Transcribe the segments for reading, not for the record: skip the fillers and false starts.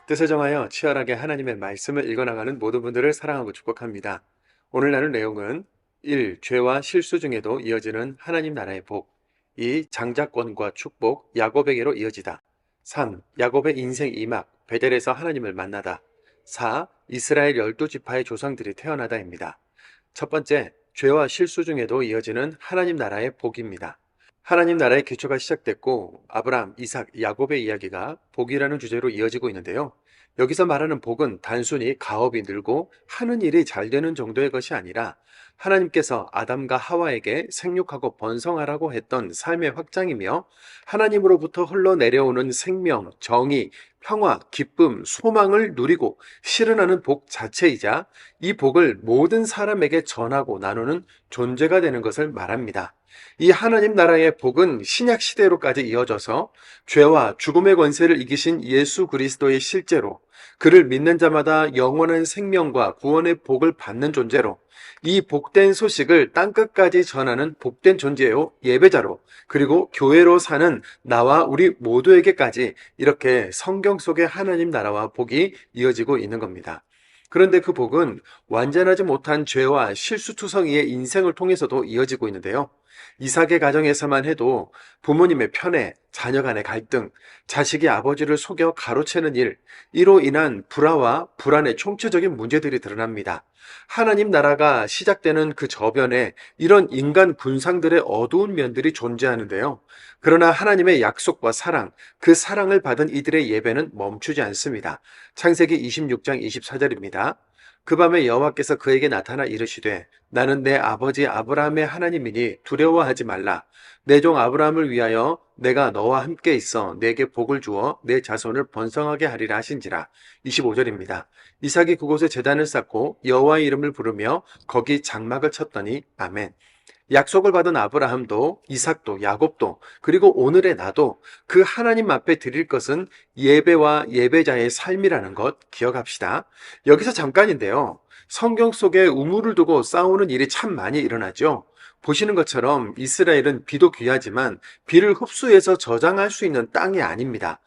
뜻을 정하여 치열하게 하나님의 말씀을 읽어나가는 모든 분들을 사랑하고 축복합니다. 오늘 나눌 내용은 1. 죄와 실수 중에도 이어지는 하나님 나라의 복. 2. 장자권과 축복, 야곱에게로 이어지다. 3. 야곱의 인생 이막, 베델에서 하나님을 만나다. 4. 이스라엘 12지파의 조상들이 태어나다입니다. 첫 번째, 죄와 실수 중에도 이어지는 하나님 나라의 복입니다. 하나님 나라의 기초가 시작됐고 아브라함, 이삭, 야곱의 이야기가 복이라는 주제로 이어지고 있는데요. 여기서 말하는 복은 단순히 가업이 늘고 하는 일이 잘 되는 정도의 것이 아니라 하나님께서 아담과 하와에게 생육하고 번성하라고 했던 삶의 확장이며 하나님으로부터 흘러내려오는 생명, 정의, 평화, 기쁨, 소망을 누리고 실현하는 복 자체이자 이 복을 모든 사람에게 전하고 나누는 존재가 되는 것을 말합니다. 이 하나님 나라의 복은 신약 시대로까지 이어져서 죄와 죽음의 권세를 이기신 예수 그리스도의 실제로 그를 믿는 자마다 영원한 생명과 구원의 복을 받는 존재로 이 복된 소식을 땅끝까지 전하는 복된 존재요 예배자로 그리고 교회로 사는 나와 우리 모두에게까지 이렇게 성경 속의 하나님 나라와 복이 이어지고 있는 겁니다. 그런데 그 복은 완전하지 못한 죄와 실수투성이의 인생을 통해서도 이어지고 있는데요. 이삭의 가정에서만 해도 부모님의 편애, 자녀 간의 갈등, 자식이 아버지를 속여 가로채는 일, 이로 인한 불화와 불안의 총체적인 문제들이 드러납니다. 하나님 나라가 시작되는 그 저변에 이런 인간 군상들의 어두운 면들이 존재하는데요. 그러나 하나님의 약속과 사랑, 그 사랑을 받은 이들의 예배는 멈추지 않습니다. 창세기 26장 24절입니다. 그 밤에 여호와께서 그에게 나타나 이르시되 나는 내 아버지 아브라함의 하나님이니 두려워하지 말라. 내 종 아브라함을 위하여 내가 너와 함께 있어 내게 복을 주어 내 자손을 번성하게 하리라 하신지라. 25절입니다. 이삭이 그곳에 제단을 쌓고 여호와의 이름을 부르며 거기 장막을 쳤더니 아멘. 약속을 받은 아브라함도 이삭도 야곱도 그리고 오늘의 나도 그 하나님 앞에 드릴 것은 예배와 예배자의 삶이라는 것 기억합시다. 여기서 잠깐인데요. 성경 속에 우물을 두고 싸우는 일이 참 많이 일어나죠. 보시는 것처럼 이스라엘은 비도 귀하지만 비를 흡수해서 저장할 수 있는 땅이 아닙니다.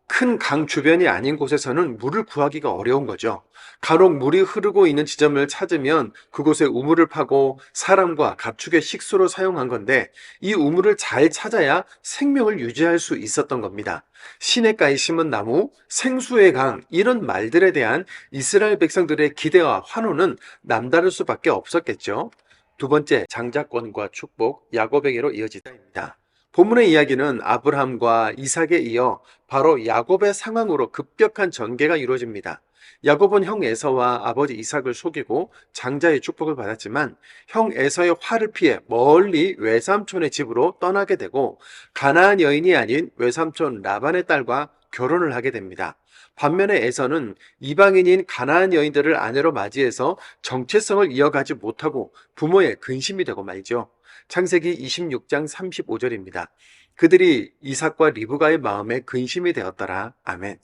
큰 강 주변이 아닌 곳에서는 물을 구하기가 어려운 거죠. 간혹 물이 흐르고 있는 지점을 찾으면 그곳에 우물을 파고 사람과 가축의 식수로 사용한 건데 이 우물을 잘 찾아야 생명을 유지할 수 있었던 겁니다. 시냇가에 심은 나무, 생수의 강 이런 말들에 대한 이스라엘 백성들의 기대와 환호는 남다를 수밖에 없었겠죠. 두 번째, 장자권과 축복, 야곱에게로 이어지다입니다. 본문의 이야기는 아브라함과 이삭에 이어 바로 야곱의 상황으로 급격한 전개가 이루어집니다. 야곱은 형 에서와 아버지 이삭을 속이고 장자의 축복을 받았지만 형 에서의 화를 피해 멀리 외삼촌의 집으로 떠나게 되고 가나안 여인이 아닌 외삼촌 라반의 딸과 결혼을 하게 됩니다. 반면에 에서는 이방인인 가나안 여인들을 아내로 맞이해서 정체성을 이어가지 못하고 부모의 근심이 되고 말죠. 창세기 26장 35절입니다. 그들이 이삭과 리브가의 마음에 근심이 되었더라. 아멘.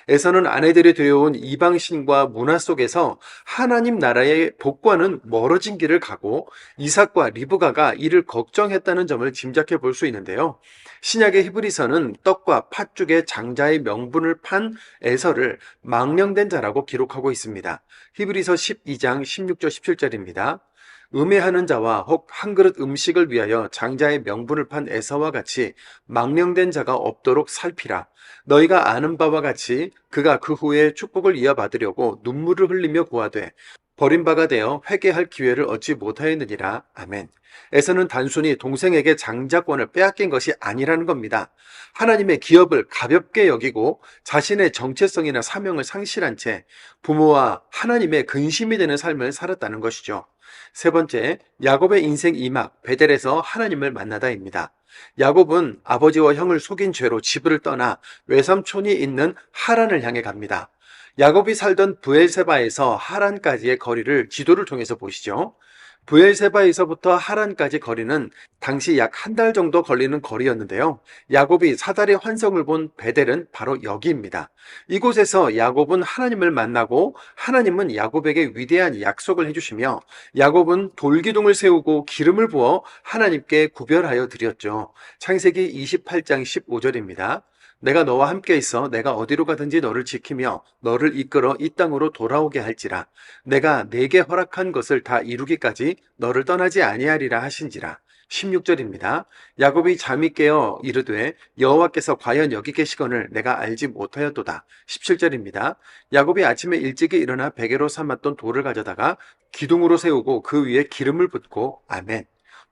에서는 아내들이 되어온 이방신과 문화 속에서 하나님 나라의 복과는 멀어진 길을 가고 이삭과 리브가가 이를 걱정했다는 점을 짐작해 볼 수 있는데요. 신약의 히브리서는 떡과 팥죽의 장자의 명분을 판 에서를 망령된 자라고 기록하고 있습니다. 히브리서 12장 16절 17절입니다. 음해하는 자와 혹 한 그릇 음식을 위하여 장자의 명분을 판 에서와 같이 망령된 자가 없도록 살피라. 너희가 아는 바와 같이 그가 그 후에 축복을 이어받으려고 눈물을 흘리며 구하되 버림바가 되어 회개할 기회를 얻지 못하였느니라. 아멘. 에서는 단순히 동생에게 장자권을 빼앗긴 것이 아니라는 겁니다. 하나님의 기업을 가볍게 여기고 자신의 정체성이나 사명을 상실한 채 부모와 하나님의 근심이 되는 삶을 살았다는 것이죠. 세 번째, 야곱의 인생 이막, 베델에서 하나님을 만나다입니다. 야곱은 아버지와 형을 속인 죄로 집을 떠나 외삼촌이 있는 하란을 향해 갑니다. 야곱이 살던 브엘세바에서 하란까지의 거리를 지도를 통해서 보시죠. 브엘세바에서부터 하란까지 거리는 당시 약 한 달 정도 걸리는 거리였는데요. 야곱이 사다리 환성을 본 베델은 바로 여기입니다. 이곳에서 야곱은 하나님을 만나고 하나님은 야곱에게 위대한 약속을 해주시며 야곱은 돌기둥을 세우고 기름을 부어 하나님께 구별하여 드렸죠. 창세기 28장 15절입니다. 내가 너와 함께 있어 내가 어디로 가든지 너를 지키며 너를 이끌어 이 땅으로 돌아오게 할지라. 내가 내게 허락한 것을 다 이루기까지 너를 떠나지 아니하리라 하신지라. 16절입니다. 야곱이 잠이 깨어 이르되 여호와께서 과연 여기 계시거늘 내가 알지 못하였도다. 17절입니다. 야곱이 아침에 일찍이 일어나 베개로 삼았던 돌을 가져다가 기둥으로 세우고 그 위에 기름을 붓고 아멘.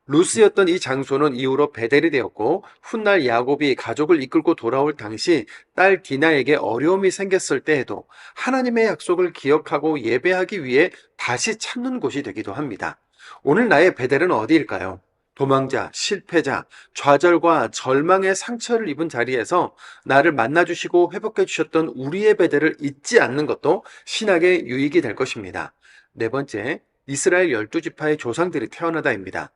루스였던 이 장소는 이후로 베델이 되었고 훗날 야곱이 가족을 이끌고 돌아올 당시 딸 디나에게 어려움이 생겼을 때에도 하나님의 약속을 기억하고 예배하기 위해 다시 찾는 곳이 되기도 합니다. 오늘 나의 베델은 어디일까요? 도망자, 실패자, 좌절과 절망의 상처를 입은 자리에서 나를 만나주시고 회복해주셨던 우리의 베델을 잊지 않는 것도 신학의 유익이 될 것입니다. 네 번째, 이스라엘 12지파의 조상들이 태어나다입니다.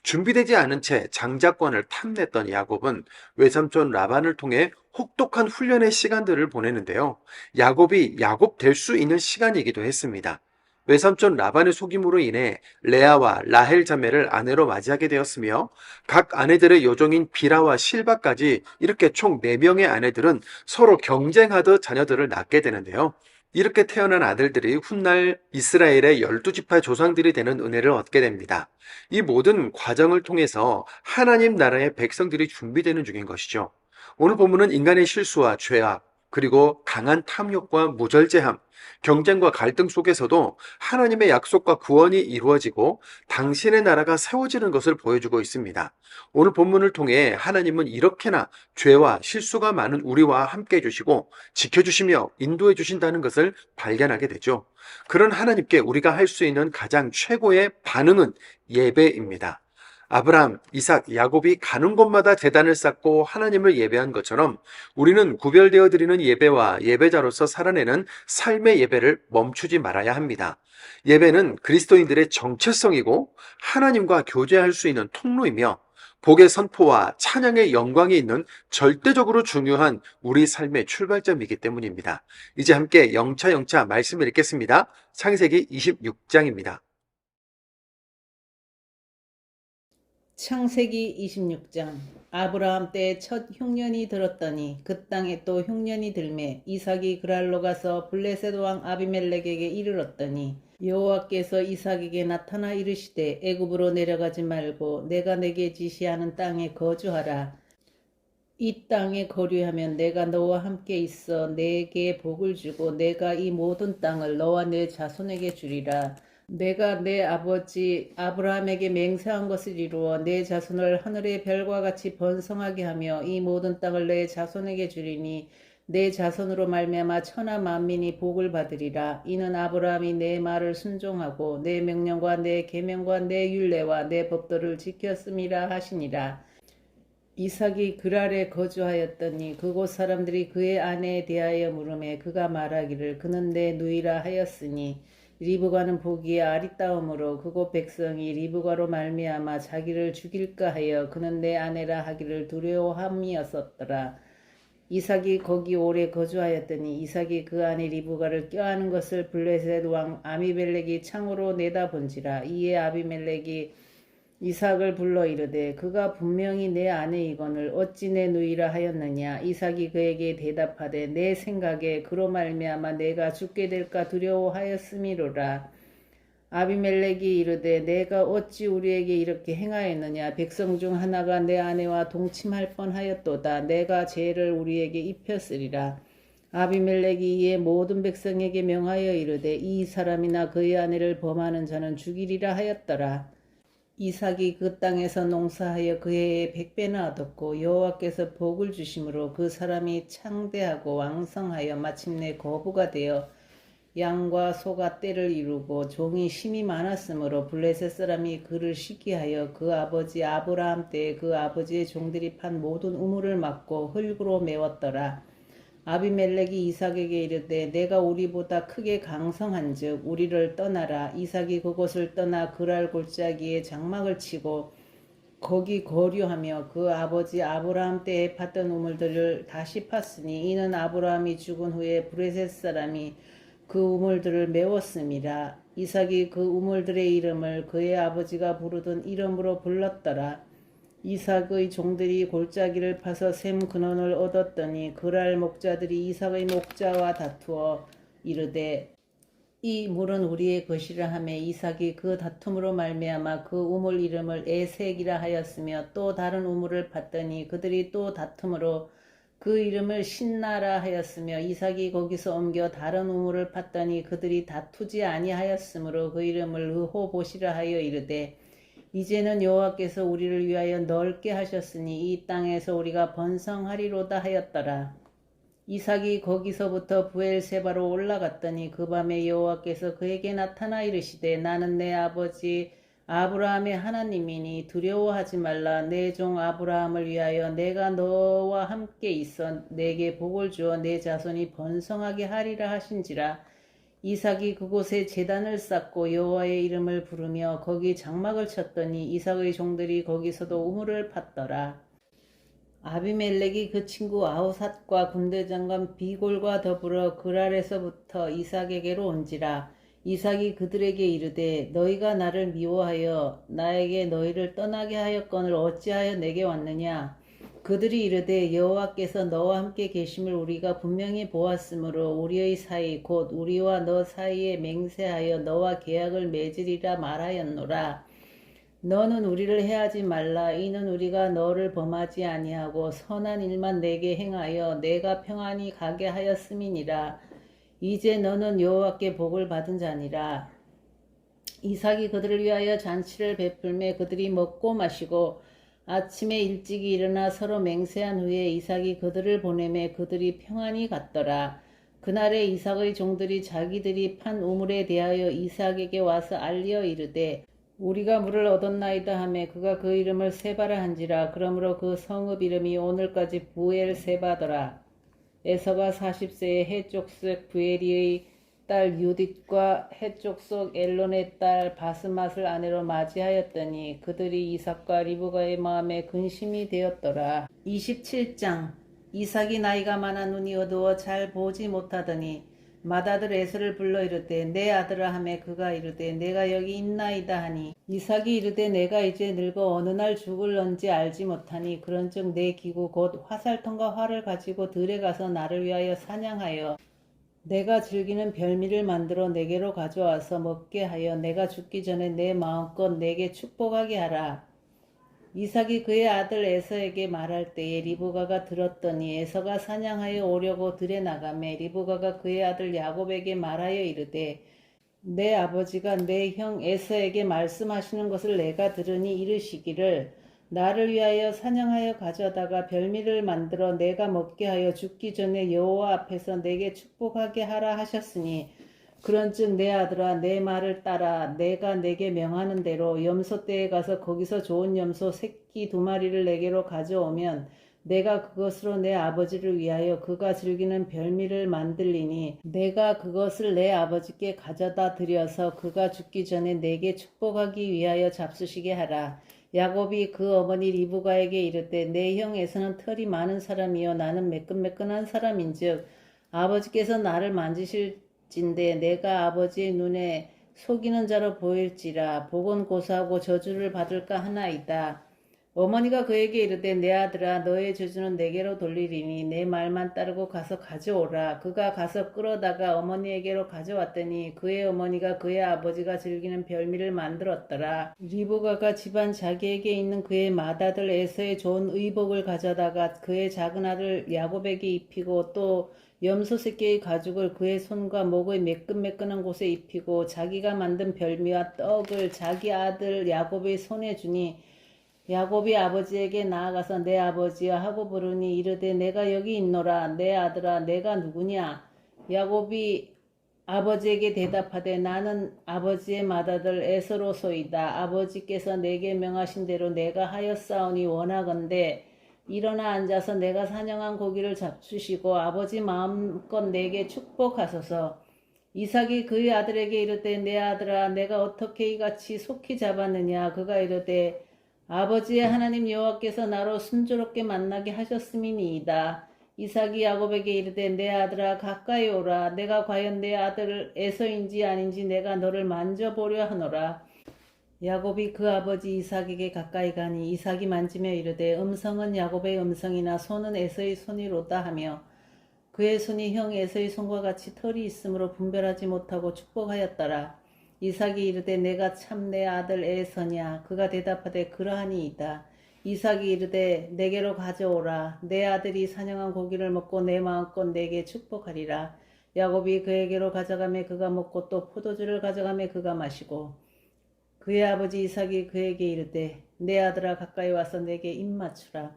준비되지 않은 채 장자권을 탐냈던 야곱은 외삼촌 라반을 통해 혹독한 훈련의 시간들을 보내는데요. 야곱이 야곱 될 수 있는 시간이기도 했습니다. 외삼촌 라반의 속임으로 인해 레아와 라헬 자매를 아내로 맞이하게 되었으며 각 아내들의 요종인 비라와 실바까지 이렇게 총 4명의 아내들은 서로 경쟁하듯 자녀들을 낳게 되는데요. 이렇게 태어난 아들들이 훗날 이스라엘의 12지파 조상들이 되는 은혜를 얻게 됩니다. 이 모든 과정을 통해서 하나님 나라의 백성들이 준비되는 중인 것이죠. 오늘 본문은 인간의 실수와 죄악, 그리고 강한 탐욕과 무절제함, 경쟁과 갈등 속에서도 하나님의 약속과 구원이 이루어지고 당신의 나라가 세워지는 것을 보여주고 있습니다. 오늘 본문을 통해 하나님은 이렇게나 죄와 실수가 많은 우리와 함께 해주시고 지켜주시며 인도해 주신다는 것을 발견하게 되죠. 그런 하나님께 우리가 할 수 있는 가장 최고의 반응은 예배입니다. 아브라함, 이삭, 야곱이 가는 곳마다 제단을 쌓고 하나님을 예배한 것처럼 우리는 구별되어 드리는 예배와 예배자로서 살아내는 삶의 예배를 멈추지 말아야 합니다. 예배는 그리스도인들의 정체성이고 하나님과 교제할 수 있는 통로이며 복의 선포와 찬양의 영광이 있는 절대적으로 중요한 우리 삶의 출발점이기 때문입니다. 이제 함께 영차 말씀을 읽겠습니다. 창세기 26장입니다. 창세기 26장. 아브라함 때 첫 흉년이 들었더니 그 땅에 또 흉년이 들매 이삭이 그랄로 가서 블레셋 왕 아비멜렉에게 이르렀더니 여호와께서 이삭에게 나타나 이르시되 애굽으로 내려가지 말고 내가 내게 지시하는 땅에 거주하라. 이 땅에 거류하면 내가 너와 함께 있어 내게 복을 주고 내가 이 모든 땅을 너와 내 자손에게 주리라. 내가 내 아버지 아브라함에게 맹세한 것을 이루어 내 자손을 하늘의 별과 같이 번성하게 하며 이 모든 땅을 내 자손에게 주리니 내 자손으로 말미암아 천하 만민이 복을 받으리라. 이는 아브라함이 내 말을 순종하고 내 명령과 내 계명과 내 율례와 내 법도를 지켰음이라 하시니라. 이삭이 그랄에 거주하였더니 그곳 사람들이 그의 아내에 대하여 물으매 그가 말하기를 그는 내 누이라 하였으니 리브가는 보기에 아리따움으로 그곳 백성이 리브가로 말미암아 자기를 죽일까 하여 그는 내 아내라 하기를 두려워함이었더라. 이삭이 거기 오래 거주하였더니 이삭이 그 아내 리브가를 껴안은 것을 블레셋 왕 아비멜렉이 창으로 내다본지라. 이에 아비멜렉이 이삭을 불러 이르되 그가 분명히 내 아내이거늘 어찌 내 누이라 하였느냐. 이삭이 그에게 대답하되 내 생각에 그로 말미암아 내가 죽게 될까 두려워하였음이로라. 아비멜렉이 이르되 내가 어찌 우리에게 이렇게 행하였느냐. 백성 중 하나가 내 아내와 동침할 뻔하였도다. 내가 죄를 우리에게 입혔으리라. 아비멜렉이 이에 모든 백성에게 명하여 이르되 이 사람이나 그의 아내를 범하는 자는 죽이리라 하였더라. 이삭이 그 땅에서 농사하여 그 해에 100배나 얻었고 여호와께서 복을 주심으로 그 사람이 창대하고 왕성하여 마침내 거부가 되어 양과 소가 떼를 이루고 종이 심이 많았으므로 블레셋 사람이 그를 시기하여 그 아버지 아브라함 때에 그 아버지의 종들이 판 모든 우물을 막고 흙으로 메웠더라. 아비멜렉이 이삭에게 이르되 내가 우리보다 크게 강성한즉 우리를 떠나라. 이삭이 그곳을 떠나 그랄 골짜기에 장막을 치고 거기 거류하며 그 아버지 아브라함 때에 팠던 우물들을 다시 팠으니 이는 아브라함이 죽은 후에 브레셋 사람이 그 우물들을 메웠음이라. 이삭이 그 우물들의 이름을 그의 아버지가 부르던 이름으로 불렀더라. 이삭의 종들이 골짜기를 파서 샘 근원을 얻었더니 그랄 목자들이 이삭의 목자와 다투어 이르되 이 물은 우리의 것이라 하며 이삭이 그 다툼으로 말미암아 그 우물 이름을 에색이라 하였으며 또 다른 우물을 팠더니 그들이 또 다툼으로 그 이름을 신나라 하였으며 이삭이 거기서 옮겨 다른 우물을 팠더니 그들이 다투지 아니하였으므로 그 이름을 르호봇이라 하여 이르되 이제는 여호와께서 우리를 위하여 넓게 하셨으니 이 땅에서 우리가 번성하리로다 하였더라. 이삭이 거기서부터 부엘세바로 올라갔더니 그 밤에 여호와께서 그에게 나타나 이르시되 나는 내 아버지 아브라함의 하나님이니 두려워하지 말라. 내 종 아브라함을 위하여 내가 너와 함께 있어 내게 복을 주어 내 자손이 번성하게 하리라 하신지라. 이삭이 그곳에 제단을 쌓고 여호와의 이름을 부르며 거기 장막을 쳤더니 이삭의 종들이 거기서도 우물을 팠더라. 아비멜렉이 그 친구 아우삿과 군대장관 비골과 더불어 그랄에서부터 이삭에게로 온지라. 이삭이 그들에게 이르되 너희가 나를 미워하여 나에게 너희를 떠나게 하였거늘 어찌하여 내게 왔느냐. 그들이 이르되 여호와께서 너와 함께 계심을 우리가 분명히 보았으므로 우리의 사이 곧 우리와 너 사이에 맹세하여 너와 계약을 맺으리라 말하였노라. 너는 우리를 해하지 말라. 이는 우리가 너를 범하지 아니하고 선한 일만 내게 행하여 내가 평안히 가게 하였음이니라. 이제 너는 여호와께 복을 받은 자니라. 이삭이 그들을 위하여 잔치를 베풀매 그들이 먹고 마시고 아침에 일찍이 일어나 서로 맹세한 후에 이삭이 그들을 보내매 그들이 평안히 갔더라. 그날에 이삭의 종들이 자기들이 판 우물에 대하여 이삭에게 와서 알리어 이르되 우리가 물을 얻었나이다 하매 그가 그 이름을 세바라 한지라. 그러므로 그 성읍 이름이 오늘까지 부엘세바더라. 에서가 40세에 해족속 부에리의 딸 유딧과 해족속 엘론의 딸 바스맛을 아내로 맞이하였더니 그들이 이삭과 리브가의 마음에 근심이 되었더라. 27장. 이삭이 나이가 많아 눈이 어두워 잘 보지 못하더니 맏아들 에서를 불러 이르되 내 아들아 하매 그가 이르되 내가 여기 있나이다 하니 이삭이 이르되 내가 이제 늙어 어느 날 죽을런지 알지 못하니 그런즉 내 기구 곧 화살통과 활을 가지고 들에 가서 나를 위하여 사냥하여 내가 즐기는 별미를 만들어 내게로 가져와서 먹게 하여 내가 죽기 전에 내 마음껏 내게 축복하게 하라. 이삭이 그의 아들 에서에게 말할 때에 리브가가 들었더니 에서가 사냥하여 오려고 들에 나가매 리브가가 그의 아들 야곱에게 말하여 이르되 내 아버지가 내 형 에서에게 말씀하시는 것을 내가 들으니 이르시기를 나를 위하여 사냥하여 가져다가 별미를 만들어 내가 먹게 하여 죽기 전에 여호와 앞에서 내게 축복하게 하라 하셨으니 그런즉 내 아들아 내 말을 따라 내가 내게 명하는 대로 염소떼에 가서 거기서 좋은 염소 새끼 2마리를 내게로 가져오면 내가 그것으로 내 아버지를 위하여 그가 즐기는 별미를 만들리니 내가 그것을 내 아버지께 가져다 드려서 그가 죽기 전에 내게 축복하기 위하여 잡수시게 하라. 야곱이 그 어머니 리브가에게 이르되 내 형 에서는 털이 많은 사람이요 나는 매끈매끈한 사람인즉 아버지께서 나를 만지실진대 내가 아버지의 눈에 속이는 자로 보일지라 복은 고사하고 저주를 받을까 하나이다. 어머니가 그에게 이르되 내 아들아 너의 저주는 내게로 돌리리니 내 말만 따르고 가서 가져오라. 그가 가서 끌어다가 어머니에게로 가져왔더니 그의 어머니가 그의 아버지가 즐기는 별미를 만들었더라. 리브가가 집안 자기에게 있는 그의 맏아들 에서의 좋은 의복을 가져다가 그의 작은 아들 야곱에게 입히고 또 염소 새끼의 가죽을 그의 손과 목의 매끈매끈한 곳에 입히고 자기가 만든 별미와 떡을 자기 아들 야곱의 손에 주니 야곱이 아버지에게 나아가서 내 아버지여 하고 부르니 이르되 내가 여기 있노라. 내 아들아 내가 누구냐. 야곱이 아버지에게 대답하되 나는 아버지의 맏아들 에서로소이다. 아버지께서 내게 명하신 대로 내가 하였사오니 원하건대 일어나 앉아서 내가 사냥한 고기를 잡수시고 아버지 마음껏 내게 축복하소서. 이삭이 그의 아들에게 이르되 내 아들아 내가 어떻게 이같이 속히 잡았느냐. 그가 이르되 아버지의 하나님 여호와께서 나로 순조롭게 만나게 하셨음이니이다. 이삭이 야곱에게 이르되 내 아들아 가까이 오라. 내가 과연 내 아들 에서인지 아닌지 내가 너를 만져보려 하노라. 야곱이 그 아버지 이삭에게 가까이 가니 이삭이 만지며 이르되 음성은 야곱의 음성이나 손은 에서의 손이로다 하며 그의 손이 형 에서의 손과 같이 털이 있으므로 분별하지 못하고 축복하였더라. 이삭이 이르되 내가 참 내 아들 에서냐? 그가 대답하되 그러하니이다. 이삭이 이르되 내게로 가져오라. 내 아들이 사냥한 고기를 먹고 내 마음껏 내게 축복하리라. 야곱이 그에게로 가져가매 그가 먹고 또 포도주를 가져가매 그가 마시고 그의 아버지 이삭이 그에게 이르되 내 아들아 가까이 와서 내게 입맞추라.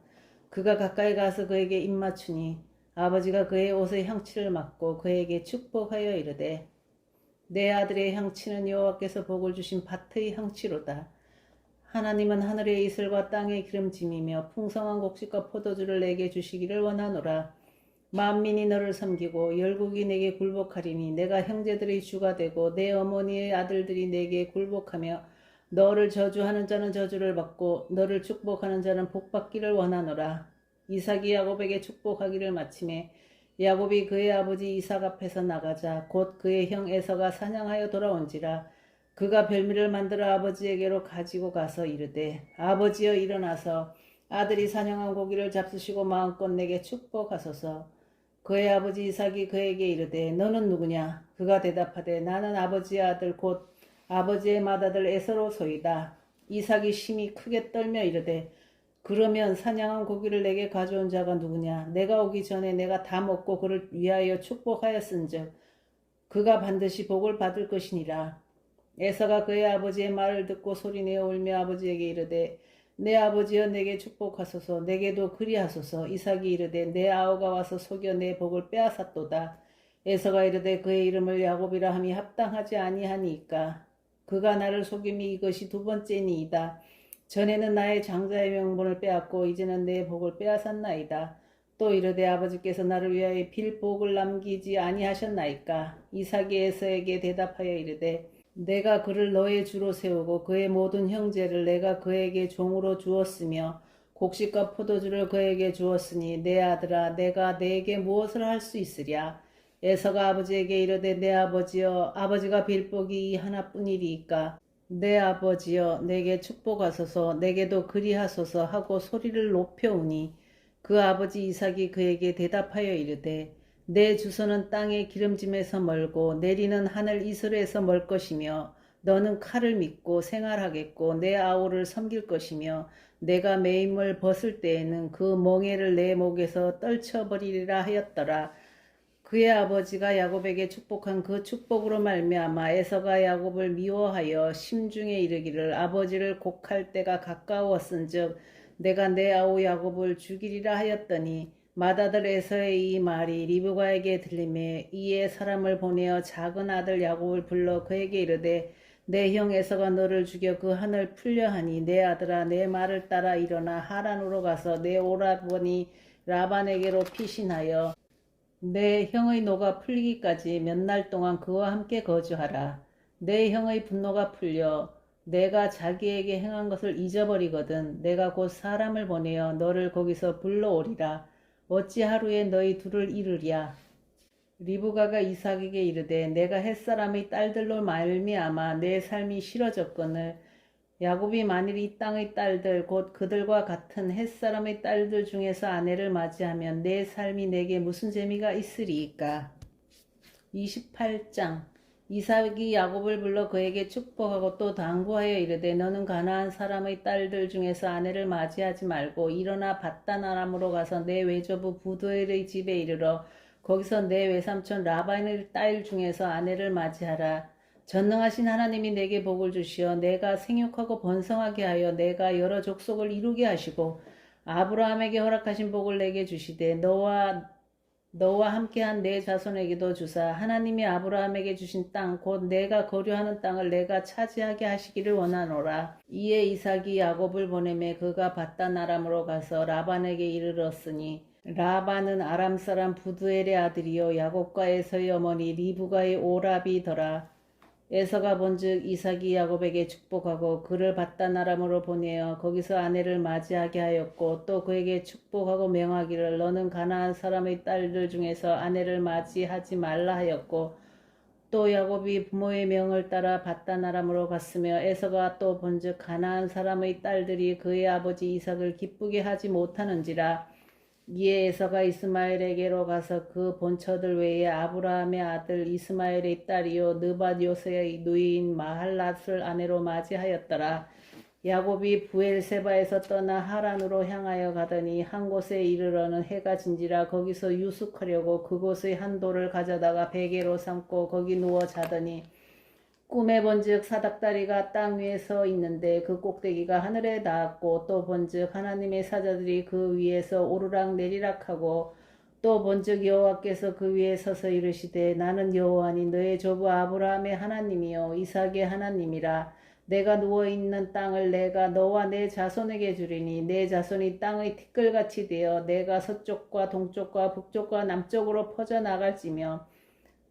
그가 가까이 가서 그에게 입맞추니 아버지가 그의 옷의 향취를 맡고 그에게 축복하여 이르되 내 아들의 향취는 여호와께서 복을 주신 밭의 향취로다. 하나님은 하늘의 이슬과 땅의 기름짐이며 풍성한 곡식과 포도주를 내게 주시기를 원하노라. 만민이 너를 섬기고 열국이 내게 굴복하리니 내가 형제들의 주가 되고 내 어머니의 아들들이 내게 굴복하며 너를 저주하는 자는 저주를 받고 너를 축복하는 자는 복받기를 원하노라. 이삭이 야곱에게 축복하기를 마침에 야곱이 그의 아버지 이삭 앞에서 나가자 곧 그의 형 에서가 사냥하여 돌아온지라. 그가 별미를 만들어 아버지에게로 가지고 가서 이르되 아버지여 일어나서 아들이 사냥한 고기를 잡수시고 마음껏 내게 축복하소서. 그의 아버지 이삭이 그에게 이르되 너는 누구냐? 그가 대답하되 나는 아버지의 아들 곧 아버지의 맏아들 에서로소이다. 이삭이 심히 크게 떨며 이르되 그러면 사냥한 고기를 내게 가져온 자가 누구냐? 내가 오기 전에 내가 다 먹고 그를 위하여 축복하였은즉 그가 반드시 복을 받을 것이니라. 에서가 그의 아버지의 말을 듣고 소리내어 울며 아버지에게 이르되 내 아버지여 내게 축복하소서. 내게도 그리하소서. 이삭이 이르되 내 아우가 와서 속여 내 복을 빼앗았도다. 에서가 이르되 그의 이름을 야곱이라 함이 합당하지 아니하니까 그가 나를 속임이 이것이 두 번째니이다. 전에는 나의 장자의 명분을 빼앗고 이제는 내 복을 빼앗았나이다. 또 이르되 아버지께서 나를 위하여 빌 복을 남기지 아니하셨나이까. 이삭이 에서에게 대답하여 이르되 내가 그를 너의 주로 세우고 그의 모든 형제를 내가 그에게 종으로 주었으며 곡식과 포도주를 그에게 주었으니 내 아들아 내가 내게 무엇을 할 수 있으랴. 에서가 아버지에게 이르되 내 아버지여 아버지가 빌 복이 이 하나뿐이리이까 내 아버지여 내게 축복하소서. 내게도 그리하소서 하고 소리를 높여오니 그 아버지 이삭이 그에게 대답하여 이르되 내 주소는 땅의 기름짐에서 멀고 내리는 하늘 이슬에서 멀 것이며 너는 칼을 믿고 생활하겠고 내 아우를 섬길 것이며 내가 매임을 벗을 때에는 그 멍에를 내 목에서 떨쳐버리리라 하였더라. 그의 아버지가 야곱에게 축복한 그 축복으로 말미암아 에서가 야곱을 미워하여 심중에 이르기를 아버지를 곡할 때가 가까웠은즉 내가 내 아우 야곱을 죽이리라 하였더니 맏아들 에서의 이 말이 리브가에게 들리매 이에 사람을 보내어 작은 아들 야곱을 불러 그에게 이르되 내 형 에서가 너를 죽여 그 한을 풀려 하니 내 아들아 내 말을 따라 일어나 하란으로 가서 내 오라버니 라반에게로 피신하여 내 형의 노가 풀리기까지 몇 날 동안 그와 함께 거주하라. 내 형의 분노가 풀려 내가 자기에게 행한 것을 잊어버리거든 내가 곧 사람을 보내어 너를 거기서 불러오리라. 어찌 하루에 너희 둘을 이르랴. 리브가가 이삭에게 이르되 내가 햇사람의 딸들로 말미암아 내 삶이 싫어졌거늘 야곱이 만일 이 땅의 딸들 곧 그들과 같은 햇사람의 딸들 중에서 아내를 맞이하면 내 삶이 내게 무슨 재미가 있으리이까. 28장 이삭이 야곱을 불러 그에게 축복하고 또 당부하여 이르되 너는 가나안 사람의 딸들 중에서 아내를 맞이하지 말고 일어나 밧단 아람으로 가서 내 외조부 부두엘의 집에 이르러 거기서 내 외삼촌 라반의 딸 중에서 아내를 맞이하라. 전능하신 하나님이 내게 복을 주시어 내가 생육하고 번성하게 하여 내가 여러 족속을 이루게 하시고 아브라함에게 허락하신 복을 내게 주시되 너와 함께한 내 자손에게도 주사 하나님이 아브라함에게 주신 땅 곧 내가 거류하는 땅을 내가 차지하게 하시기를 원하노라. 이에 이삭이 야곱을 보내매 그가 밧단 아람으로 가서 라반에게 이르렀으니 라반은 아람 사람 부두엘의 아들이요 야곱과 에서의 어머니 리브가의 오라비더라. 에서가 본즉 이삭이 야곱에게 축복하고 그를 밧단 아람으로 보내어 거기서 아내를 맞이하게 하였고 또 그에게 축복하고 명하기를 너는 가나안 사람의 딸들 중에서 아내를 맞이하지 말라 하였고 또 야곱이 부모의 명을 따라 밧단 아람으로 갔으며 에서가 또 본즉 가나안 사람의 딸들이 그의 아버지 이삭을 기쁘게 하지 못하는지라. 이에 에서가 이스마엘에게로 가서 그 본처들 외에 아브라함의 아들 이스마엘의 딸이요 느밧 요새의 누이인 마할랏을 아내로 맞이하였더라. 야곱이 부엘세바에서 떠나 하란으로 향하여 가더니 한 곳에 이르러는 해가 진지라. 거기서 유숙하려고 그곳의 한 돌을 가져다가 베개로 삼고 거기 누워 자더니 꿈에 본즉 사닥다리가 땅 위에 서 있는데 그 꼭대기가 하늘에 닿았고, 또 본즉 하나님의 사자들이 그 위에서 오르락 내리락 하고, 또 본즉 여호와께서 그 위에 서서 이르시되 나는 여호와니 너의 조부 아브라함의 하나님이요 이삭의 하나님이라. 내가 누워있는 땅을 내가 너와 내 자손에게 주리니 내 자손이 땅의 티끌같이 되어 내가 서쪽과 동쪽과 북쪽과 남쪽으로 퍼져나갈지며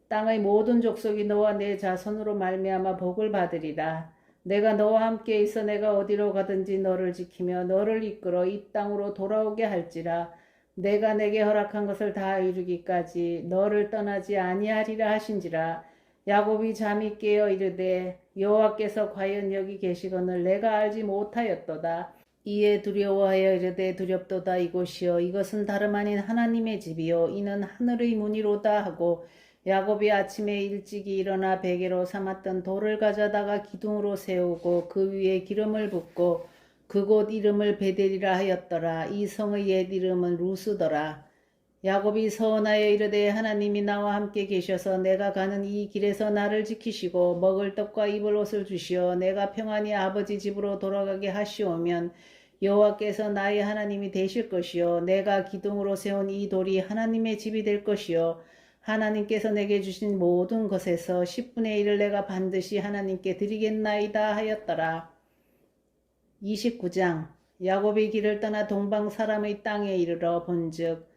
땅의 모든 족속이 너와 내 자손으로 말미암아 복을 받으리라. 내가 너와 함께 있어 내가 어디로 가든지 너를 지키며 너를 이끌어 이 땅으로 돌아오게 할지라. 내가 내게 허락한 것을 다 이루기까지 너를 떠나지 아니하리라 하신지라. 야곱이 잠이 깨어 이르되 여호와께서 과연 여기 계시거늘 내가 알지 못하였도다. 이에 두려워하여 이르되 두렵도다. 이곳이여 이것은 다름 아닌 하나님의 집이요 이는 하늘의 문이로다 하고, 야곱이 아침에 일찍이 일어나 베개로 삼았던 돌을 가져다가 기둥으로 세우고 그 위에 기름을 붓고 그곳 이름을 베델이라 하였더라. 이 성의 옛 이름은 루스더라. 야곱이 서원하여 이르되 하나님이 나와 함께 계셔서 내가 가는 이 길에서 나를 지키시고 먹을 떡과 입을 옷을 주시어 내가 평안히 아버지 집으로 돌아가게 하시오면 여호와께서 나의 하나님이 되실 것이요 내가 기둥으로 세운 이 돌이 하나님의 집이 될 것이요 하나님께서 내게 주신 모든 것에서 10분의 1을 내가 반드시 하나님께 드리겠나이다 하였더라. 29장. 야곱이 길을 떠나 동방 사람의 땅에 이르러 본즉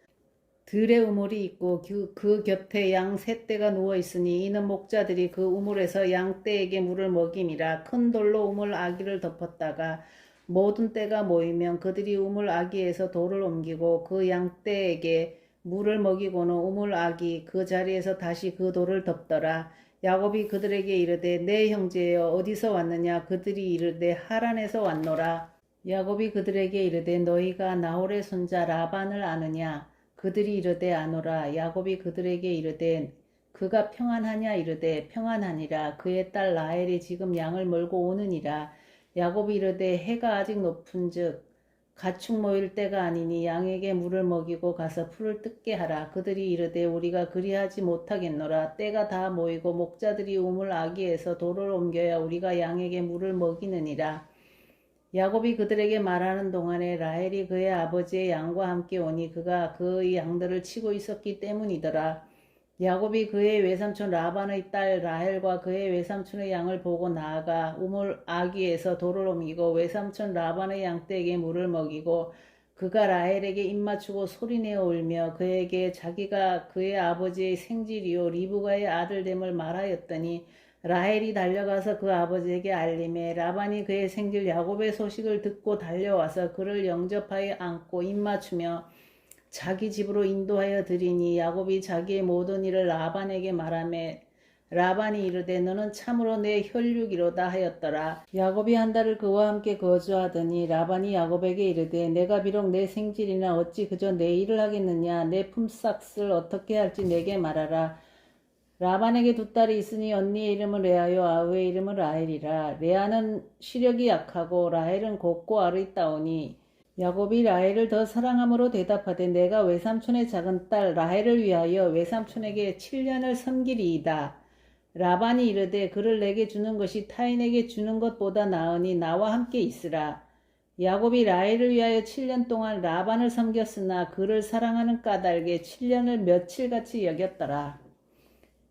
들의 우물이 있고 그 곁에 양 세 떼가 누워 있으니 이는 목자들이 그 우물에서 양 떼에게 물을 먹임이라. 큰 돌로 우물 아기를 덮었다가 모든 떼가 모이면 그들이 우물 아기에서 돌을 옮기고 그 양 떼에게 물을 먹이고는 우물 아기 그 자리에서 다시 그 돌을 덮더라. 야곱이 그들에게 이르되 내 형제여 어디서 왔느냐. 그들이 이르되 하란에서 왔노라. 야곱이 그들에게 이르되 너희가 나홀의 손자 라반을 아느냐. 그들이 이르되 아노라. 야곱이 그들에게 이르되 그가 평안하냐. 이르되 평안하니라. 그의 딸 라헬이 지금 양을 몰고 오느니라. 야곱이 이르되 해가 아직 높은즉 가축 모일 때가 아니니 양에게 물을 먹이고 가서 풀을 뜯게 하라. 그들이 이르되 우리가 그리하지 못하겠노라. 때가 다 모이고 목자들이 우물 아기에서 돌을 옮겨야 우리가 양에게 물을 먹이느니라. 야곱이 그들에게 말하는 동안에 라헬이 그의 아버지의 양과 함께 오니 그가 그의 양들을 치고 있었기 때문이더라. 야곱이 그의 외삼촌 라반의 딸 라헬과 그의 외삼촌의 양을 보고 나아가 우물 아기에서 돌을 옮기고 외삼촌 라반의 양떼에게 물을 먹이고 그가 라헬에게 입맞추고 소리내어 울며 그에게 자기가 그의 아버지의 생질이요 리브가의 아들됨을 말하였더니 라헬이 달려가서 그 아버지에게 알림해 라반이 그의 생질 야곱의 소식을 듣고 달려와서 그를 영접하여 안고 입맞추며 자기 집으로 인도하여 드리니 야곱이 자기의 모든 일을 라반에게 말하며 라반이 이르되 너는 참으로 내 혈육이로다 하였더라. 야곱이 한 달을 그와 함께 거주하더니 라반이 야곱에게 이르되 내가 비록 내 생질이나 어찌 그저 내 일을 하겠느냐. 내 품삯을 어떻게 할지 내게 말하라. 라반에게 두 딸이 있으니 언니의 이름은 레아요 아우의 이름은 라헬이라. 레아는 시력이 약하고 라헬은 곱고 아르다오니 야곱이 라헬을 더 사랑함으로 대답하되 내가 외삼촌의 작은 딸 라헬을 위하여 외삼촌에게 7년을 섬기리이다. 라반이 이르되 그를 내게 주는 것이 타인에게 주는 것보다 나으니 나와 함께 있으라. 야곱이 라헬을 위하여 7년 동안 라반을 섬겼으나 그를 사랑하는 까닭에 7년을 며칠같이 여겼더라.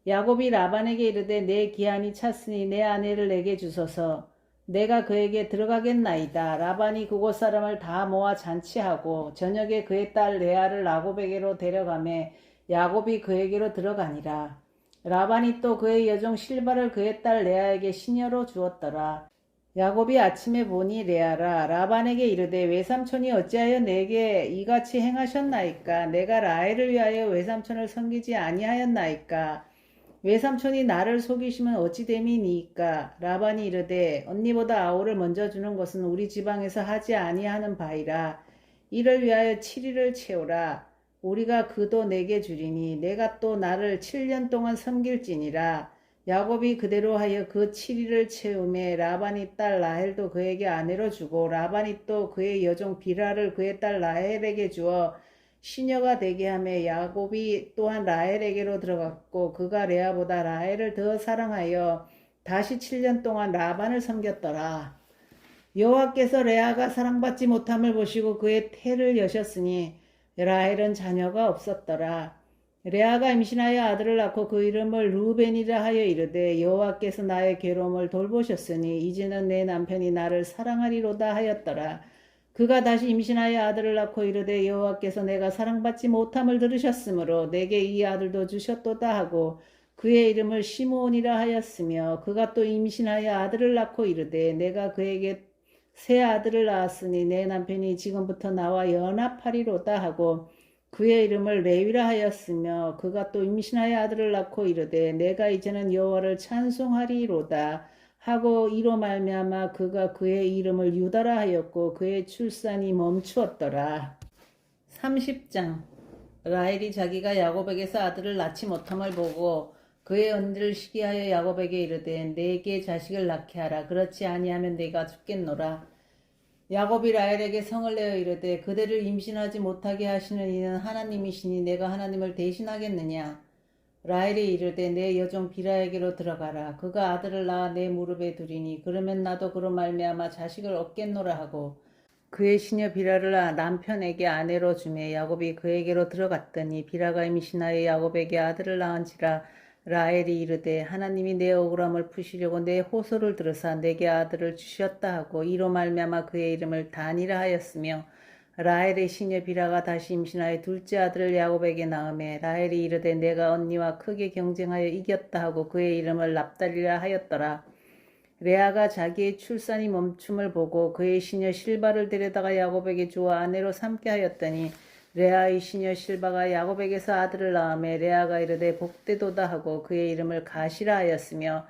야곱이 라반에게 이르되 내 기한이 찼으니 내 아내를 내게 주소서. 내가 그에게 들어가겠나이다. 라반이 그곳 사람을 다 모아 잔치하고 저녁에 그의 딸 레아를 야곱에게로 데려가매 야곱이 그에게로 들어가니라. 라반이 또 그의 여종 실바를 그의 딸 레아에게 시녀로 주었더라. 야곱이 아침에 보니 레아라. 라반에게 이르되 외삼촌이 어찌하여 내게 이같이 행하셨나이까. 내가 라헬을 위하여 외삼촌을 섬기지 아니하였나이까. 외삼촌이 나를 속이시면 어찌 됨이니까. 라반이 이르되 언니보다 아우를 먼저 주는 것은 우리 지방에서 하지 아니하는 바이라. 이를 위하여 7일을 채우라. 우리가 그도 내게 주리니 내가 또 나를 7년 동안 섬길지니라. 야곱이 그대로 하여 그 7일을 채우매 라반이 딸 라헬도 그에게 아내로 주고 라반이 또 그의 여종 비라를 그의 딸 라헬에게 주어 시녀가 되게 하며 야곱이 또한 라헬에게로 들어갔고 그가 레아보다 라헬을 더 사랑하여 다시 7년 동안 라반을 섬겼더라. 여호와께서 레아가 사랑받지 못함을 보시고 그의 태를 여셨으니 라헬은 자녀가 없었더라. 레아가 임신하여 아들을 낳고 그 이름을 루벤이라 하여 이르되 여호와께서 나의 괴로움을 돌보셨으니 이제는 내 남편이 나를 사랑하리로다 하였더라. 그가 다시 임신하여 아들을 낳고 이르되 여호와께서 내가 사랑받지 못함을 들으셨으므로 내게 이 아들도 주셨도다 하고 그의 이름을 시므온이라 하였으며 그가 또 임신하여 아들을 낳고 이르되 내가 그에게 새 아들을 낳았으니 내 남편이 지금부터 나와 연합하리로다 하고 그의 이름을 레위라 하였으며 그가 또 임신하여 아들을 낳고 이르되 내가 이제는 여호와를 찬송하리로다 하고 이로 말미암아 그가 그의 이름을 유다라 하였고 그의 출산이 멈추었더라. 30장. 라헬이 자기가 야곱에게서 아들을 낳지 못함을 보고 그의 언니를 시기하여 야곱에게 이르되 내게 자식을 낳게 하라. 그렇지 아니하면 내가 죽겠노라. 야곱이 라헬에게 성을 내어 이르되 그대를 임신하지 못하게 하시는 이는 하나님이시니 내가 하나님을 대신하겠느냐. 라헬이 이르되 내 여종 비라에게로 들어가라. 그가 아들을 낳아 내 무릎에 두리니 그러면 나도 그로 말미암아 자식을 얻겠노라 하고 그의 시녀 비라를 남편에게 아내로 주매 야곱이 그에게로 들어갔더니 비라가 임신하여 야곱에게 아들을 낳은지라. 라헬이 이르되 하나님이 내 억울함을 푸시려고 내 호소를 들으사 내게 아들을 주셨다 하고 이로 말미암아 그의 이름을 단이라 하였으며 라헬의 시녀 비라가 다시 임신하여 둘째 아들을 야곱에게 낳으매 라헬이 이르되 내가 언니와 크게 경쟁하여 이겼다 하고 그의 이름을 납달리라 하였더라. 레아가 자기의 출산이 멈춤을 보고 그의 시녀 실바를 데려다가 야곱에게 주어 아내로 삼게 하였더니 레아의 시녀 실바가 야곱에게서 아들을 낳으매 레아가 이르되 복되도다 하고 그의 이름을 가시라 하였으며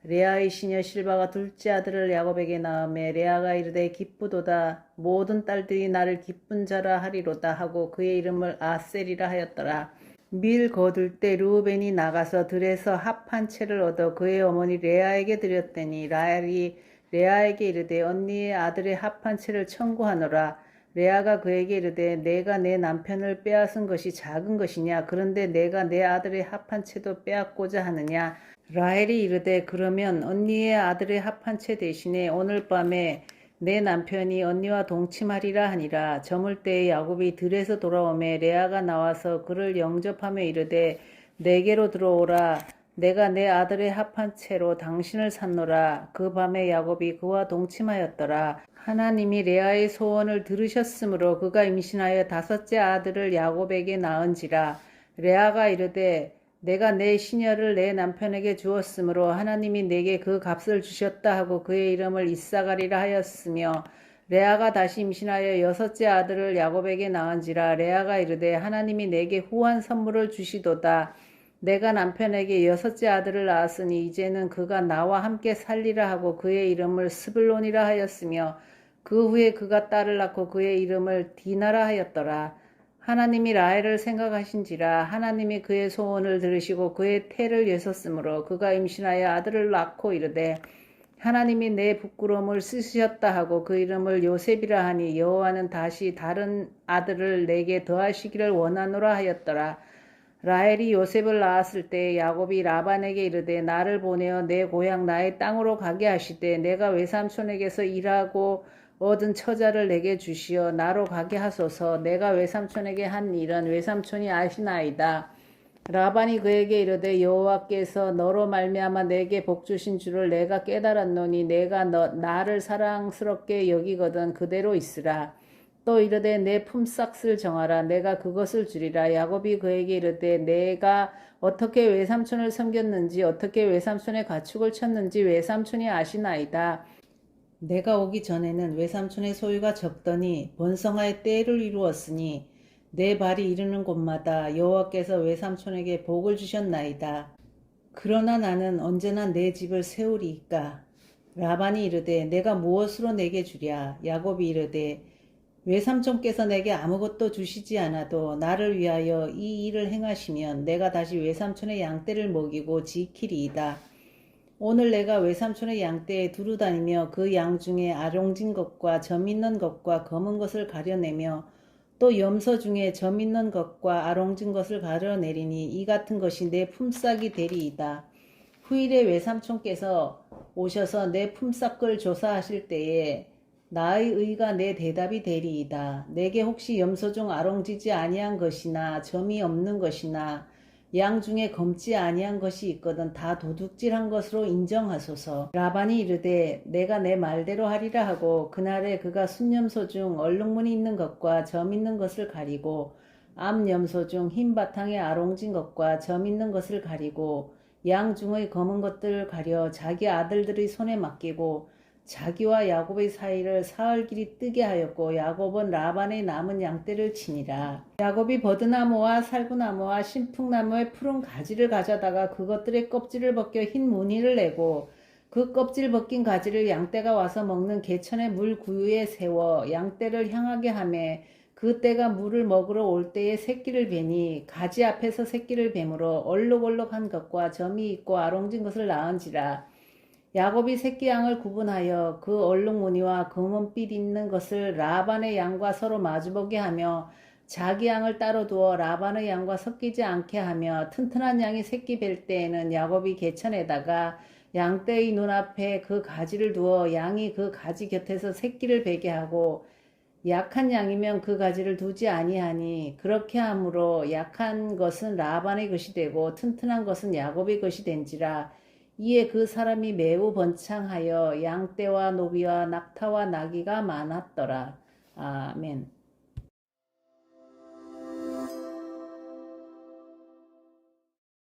레아의 시녀 실바가 둘째 아들을 야곱에게 낳으매 레아가 이르되 기쁘도다 모든 딸들이 나를 기쁜 자라 하리로다 하고 그의 이름을 아셀이라 하였더라. 밀 거둘 때 르우벤이 나가서 들에서 합 한 채를 얻어 그의 어머니 레아에게 드렸더니 라헬이 레아에게 이르되 언니의 아들의 합 한 채를 청구하노라. 레아가 그에게 이르되 내가 내 남편을 빼앗은 것이 작은 것이냐 그런데 내가 내 아들의 합 한 채도 빼앗고자 하느냐. 라헬이 이르되 그러면 언니의 아들의 합 한 채 대신에 오늘 밤에 내 남편이 언니와 동침하리라 하니라. 저물 때에 야곱이 들에서 돌아오매 레아가 나와서 그를 영접하며 이르되 내게로 들어오라. 내가 내 아들의 합 한 채로 당신을 샀노라. 그 밤에 야곱이 그와 동침하였더라. 하나님이 레아의 소원을 들으셨으므로 그가 임신하여 다섯째 아들을 야곱에게 낳은지라. 레아가 이르되 내가 내 시녀를 내 남편에게 주었으므로 하나님이 내게 그 값을 주셨다 하고 그의 이름을 이사가리라 하였으며 레아가 다시 임신하여 여섯째 아들을 야곱에게 낳은지라. 레아가 이르되 하나님이 내게 후한 선물을 주시도다. 내가 남편에게 여섯째 아들을 낳았으니 이제는 그가 나와 함께 살리라 하고 그의 이름을 스불론이라 하였으며 그 후에 그가 딸을 낳고 그의 이름을 디나라 하였더라. 하나님이 라헬을 생각하신지라. 하나님이 그의 소원을 들으시고 그의 태를 여셨으므로 그가 임신하여 아들을 낳고 이르되 하나님이 내 부끄러움을 씻으셨다 하고 그 이름을 요셉이라 하니 여호와는 다시 다른 아들을 내게 더하시기를 원하노라 하였더라. 라헬이 요셉을 낳았을 때 야곱이 라반에게 이르되 나를 보내어 내 고향 나의 땅으로 가게 하시되 내가 외삼촌에게서 일하고 얻은 처자를 내게 주시어 나로 가게 하소서. 내가 외삼촌에게 한 일은 외삼촌이 아시나이다. 라반이 그에게 이르되 여호와께서 너로 말미암아 내게 복 주신 줄을 내가 깨달았노니 내가 나를 사랑스럽게 여기거든 그대로 있으라. 또 이르되 내 품삯을 정하라. 내가 그것을 주리라. 야곱이 그에게 이르되 내가 어떻게 외삼촌을 섬겼는지 어떻게 외삼촌의 가축을 쳤는지 외삼촌이 아시나이다. 내가 오기 전에는 외삼촌의 소유가 적더니 번성하여 때를 이루었으니 내 발이 이르는 곳마다 여호와께서 외삼촌에게 복을 주셨나이다. 그러나 나는 언제나 내 집을 세우리이까. 라반이 이르되 내가 무엇으로 내게 주랴. 야곱이 이르되 외삼촌께서 내게 아무것도 주시지 않아도 나를 위하여 이 일을 행하시면 내가 다시 외삼촌의 양떼를 먹이고 지키리이다. 오늘 내가 외삼촌의 양떼에 두루 다니며 그 양 중에 아롱진 것과 점 있는 것과 검은 것을 가려내며 또 염소 중에 점 있는 것과 아롱진 것을 가려내리니 이 같은 것이 내 품삯이 되리이다. 후일에 외삼촌께서 오셔서 내 품삯을 조사하실 때에 나의 의가 내 대답이 되리이다. 내게 혹시 염소 중 아롱지지 아니한 것이나 점이 없는 것이나 양 중에 검지 아니한 것이 있거든 다 도둑질한 것으로 인정하소서. 라반이 이르되 내가 내 말대로 하리라 하고 그날에 그가 순염소 중 얼룩무늬 있는 것과 점 있는 것을 가리고 암염소 중 흰 바탕에 아롱진 것과 점 있는 것을 가리고 양 중의 검은 것들을 가려 자기 아들들의 손에 맡기고 자기와 야곱의 사이를 사흘 길이 뜨게 하였고 야곱은 라반의 남은 양떼를 치니라. 야곱이 버드나무와 살구나무와 신풍나무의 푸른 가지를 가져다가 그것들의 껍질을 벗겨 흰 무늬를 내고 그 껍질 벗긴 가지를 양떼가 와서 먹는 개천의 물 구유에 세워 양떼를 향하게 하매 그 떼가 물을 먹으러 올 때에 새끼를 베니 가지 앞에서 새끼를 뱀으로 얼룩얼룩한 것과 점이 있고 아롱진 것을 낳은지라. 야곱이 새끼 양을 구분하여 그 얼룩무늬와 검은빛 있는 것을 라반의 양과 서로 마주보게 하며 자기 양을 따로 두어 라반의 양과 섞이지 않게 하며 튼튼한 양이 새끼 뵐 때에는 야곱이 개천에다가 양떼의 눈앞에 그 가지를 두어 양이 그 가지 곁에서 새끼를 베게 하고 약한 양이면 그 가지를 두지 아니하니 그렇게 함으로 약한 것은 라반의 것이 되고 튼튼한 것은 야곱의 것이 된지라. 이에 그 사람이 매우 번창하여 양떼와 노비와 낙타와 나귀가 많았더라. 아멘.